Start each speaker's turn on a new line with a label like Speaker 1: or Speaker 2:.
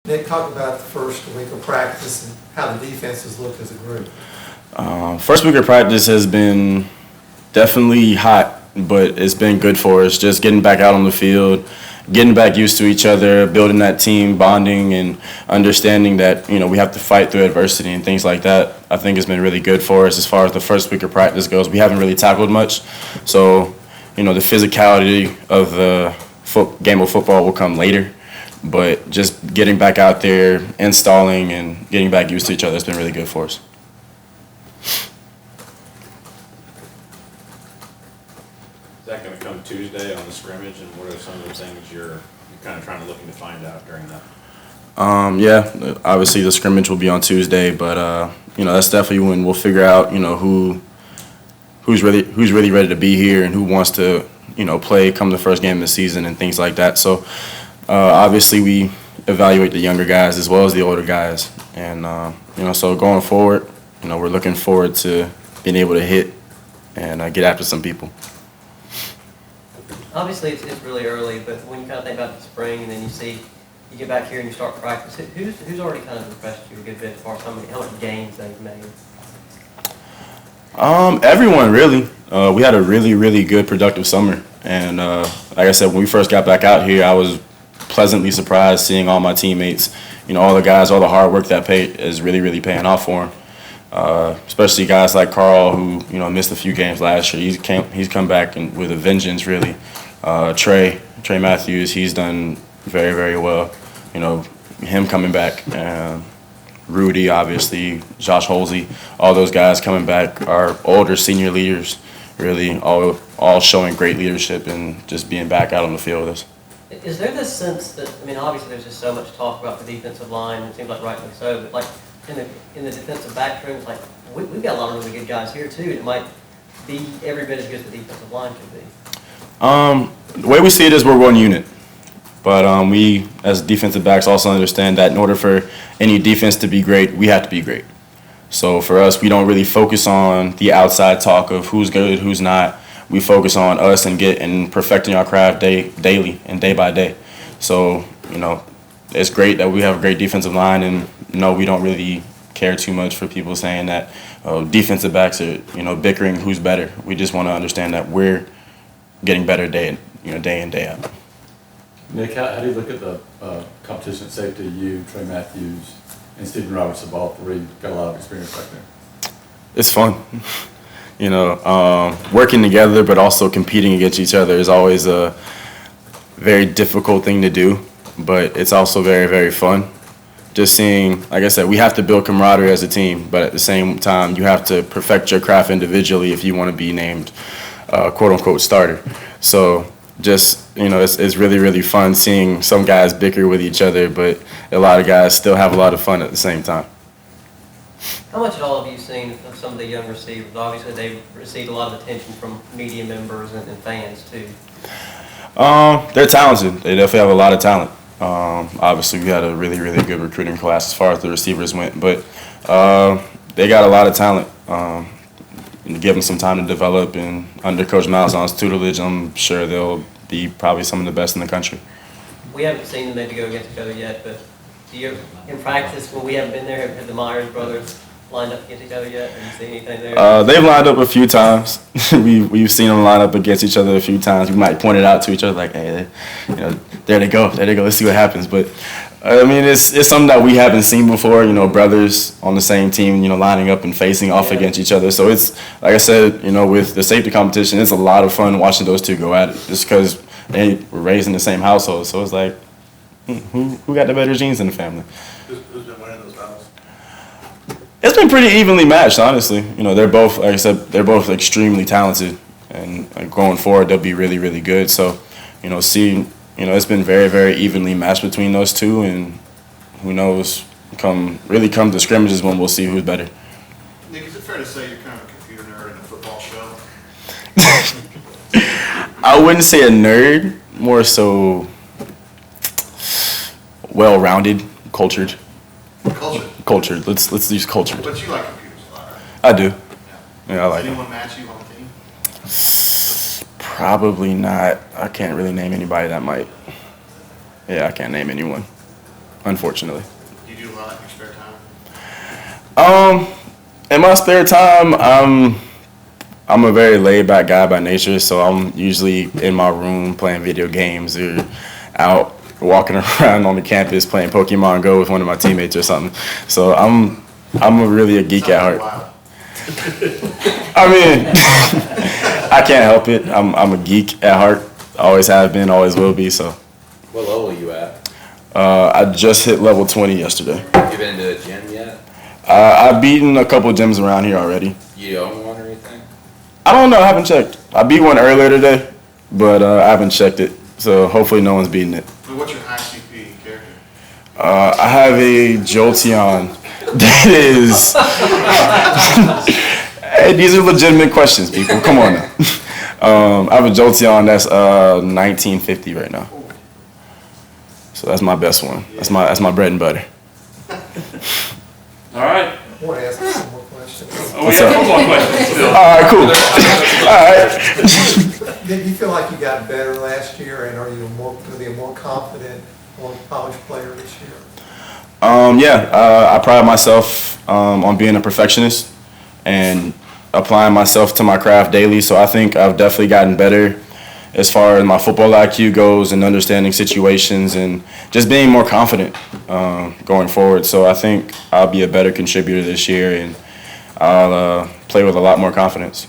Speaker 1: Nick, talk about the first week of practice and how the defenses look as a group.
Speaker 2: First week of practice has been definitely hot, but it's been good for us. Just getting back out on the field, getting back used to each other, building that team bonding, and understanding that we have to fight through adversity and things like that. I think it's been really good for us as far as the first week of practice goes. We haven't really tackled much, so the physicality of the game of football will come later. But just getting back out there, installing, and getting back used to each other has been really good for us.
Speaker 3: Is that going to come Tuesday on the scrimmage, and what are some of the things you're kind of looking to find out during that?
Speaker 2: Yeah, obviously the scrimmage will be on Tuesday, but that's definitely when we'll figure out who's really ready to be here and who wants to play come the first game of the season and things like that. So obviously we evaluate the younger guys as well as the older guys, and so going forward, we're looking forward to being able to hit and get after some people.
Speaker 4: Obviously, it's really early, but when you kind of think about the spring and then you get back here and you start practice, who's already kind of impressed you a good bit as far as how much gains they've made?
Speaker 2: Everyone, really. We had a really, really good, productive summer. And like I said, when we first got back out here, I was pleasantly surprised seeing all my teammates, all the guys, all the hard work that is really, really paying off for them. Especially guys like Carl, who missed a few games last year. He's come back with a vengeance, really. Trey Matthews, he's done very, very well. Him coming back. Rudy, obviously, Josh Holsey, all those guys coming back are older senior leaders, really all showing great leadership and just being back out on the field with us.
Speaker 4: Is there this sense that, obviously there's just so much talk about the defensive line, and it seems like rightly so, but like in the defensive back rooms, like we've got a lot of really good guys here too, and it might be every bit as good as the defensive line could be.
Speaker 2: The way we see it is we're one unit. But we, as defensive backs, also understand that in order for any defense to be great, we have to be great. So for us, we don't really focus on the outside talk of who's good, who's not. We focus on us and perfecting our craft daily and day by day. So, it's great that we have a great defensive line, and no, we don't really care too much for people saying that defensive backs are, bickering who's better. We just want to understand that we're getting better day in, day out.
Speaker 5: Nick, how do you look at the competition at safety? You, Trey Matthews, and Stephen Robertson, all three got a lot of experience back there.
Speaker 2: It's fun. Working together but also competing against each other is always a very difficult thing to do, but it's also very, very fun. Just seeing, like I said, we have to build camaraderie as a team, but at the same time, you have to perfect your craft individually if you want to be named quote-unquote starter. So just, it's really, really fun seeing some guys bicker with each other, but a lot of guys still have a lot of fun at the same time.
Speaker 4: How much at all have you seen of some of the young receivers? Obviously, they've received a lot of attention from media members and fans, too.
Speaker 2: They're talented. They definitely have a lot of talent. Obviously, we had a really, really good recruiting class as far as the receivers went, but they got a lot of talent. Give them some time to develop, and under Coach Malzahn's tutelage, I'm sure they'll be probably some of the best in the country.
Speaker 4: We haven't seen them maybe go against each other yet, but in practice, when we haven't been there, have the Myers brothers lined up against each other yet? Have you seen anything there?
Speaker 2: They've lined up a few times. We've seen them line up against each other a few times. We might point it out to each other like, hey, there they go. Let's see what happens. But it's something that we haven't seen before. Brothers on the same team, lining up and facing off against each other. So it's, like I said, with the safety competition, it's a lot of fun watching those two go at it. Just because they were raised in the same household, so it's like, who got the better genes in the family?
Speaker 6: Who's been winning those battles?
Speaker 2: It's been pretty evenly matched, honestly. They're both, like I said, they're both extremely talented, and going forward, they'll be really, really good. So, it's been very, very evenly matched between those two, and who knows, come the scrimmages when we'll see who's better.
Speaker 6: Nick, is it fair to say you're kind of a computer nerd in a football show?
Speaker 2: I wouldn't say a nerd, more so well-rounded, cultured. Cultured. Let's use cultured.
Speaker 6: But you like computers a lot, right?
Speaker 2: I do. Yeah, I like
Speaker 6: Does
Speaker 2: them.
Speaker 6: anyone match you on the team?
Speaker 2: Probably not. I can't really name anybody that might. Yeah, I can't name anyone. unfortunately.
Speaker 6: Do you do a lot in your spare time?
Speaker 2: In my spare time, I'm a very laid-back guy by nature, so I'm usually in my room playing video games or out walking around on the campus playing Pokemon Go with one of my teammates or something. So I'm really a geek at heart.
Speaker 6: Wow.
Speaker 2: I mean, I can't help it. I'm a geek at heart. Always have been, always will be. So
Speaker 7: What level are you at?
Speaker 2: I just hit level 20 yesterday.
Speaker 7: You been to a gym yet?
Speaker 2: I've beaten a couple gyms around here already.
Speaker 7: You own one or anything?
Speaker 2: I don't know. I haven't checked. I beat one earlier today, but I haven't checked it. So hopefully no one's beating it.
Speaker 6: But what's your high CP character?
Speaker 2: I have a Jolteon that is. Hey, these are legitimate questions, people. Come on now. I have a Jolteon that's 1950 right now. So that's my best one. That's my bread and butter.
Speaker 5: All right.
Speaker 1: I want to ask you some more questions.
Speaker 5: Oh, we have football questions still.
Speaker 2: All right, cool. All right.
Speaker 1: Did you feel like you got better last year, and are you going to be a more confident college player this year?
Speaker 2: I pride myself on being a perfectionist and applying myself to my craft daily. So I think I've definitely gotten better as far as my football IQ goes and understanding situations and just being more confident going forward. So I think I'll be a better contributor this year and I'll play with a lot more confidence.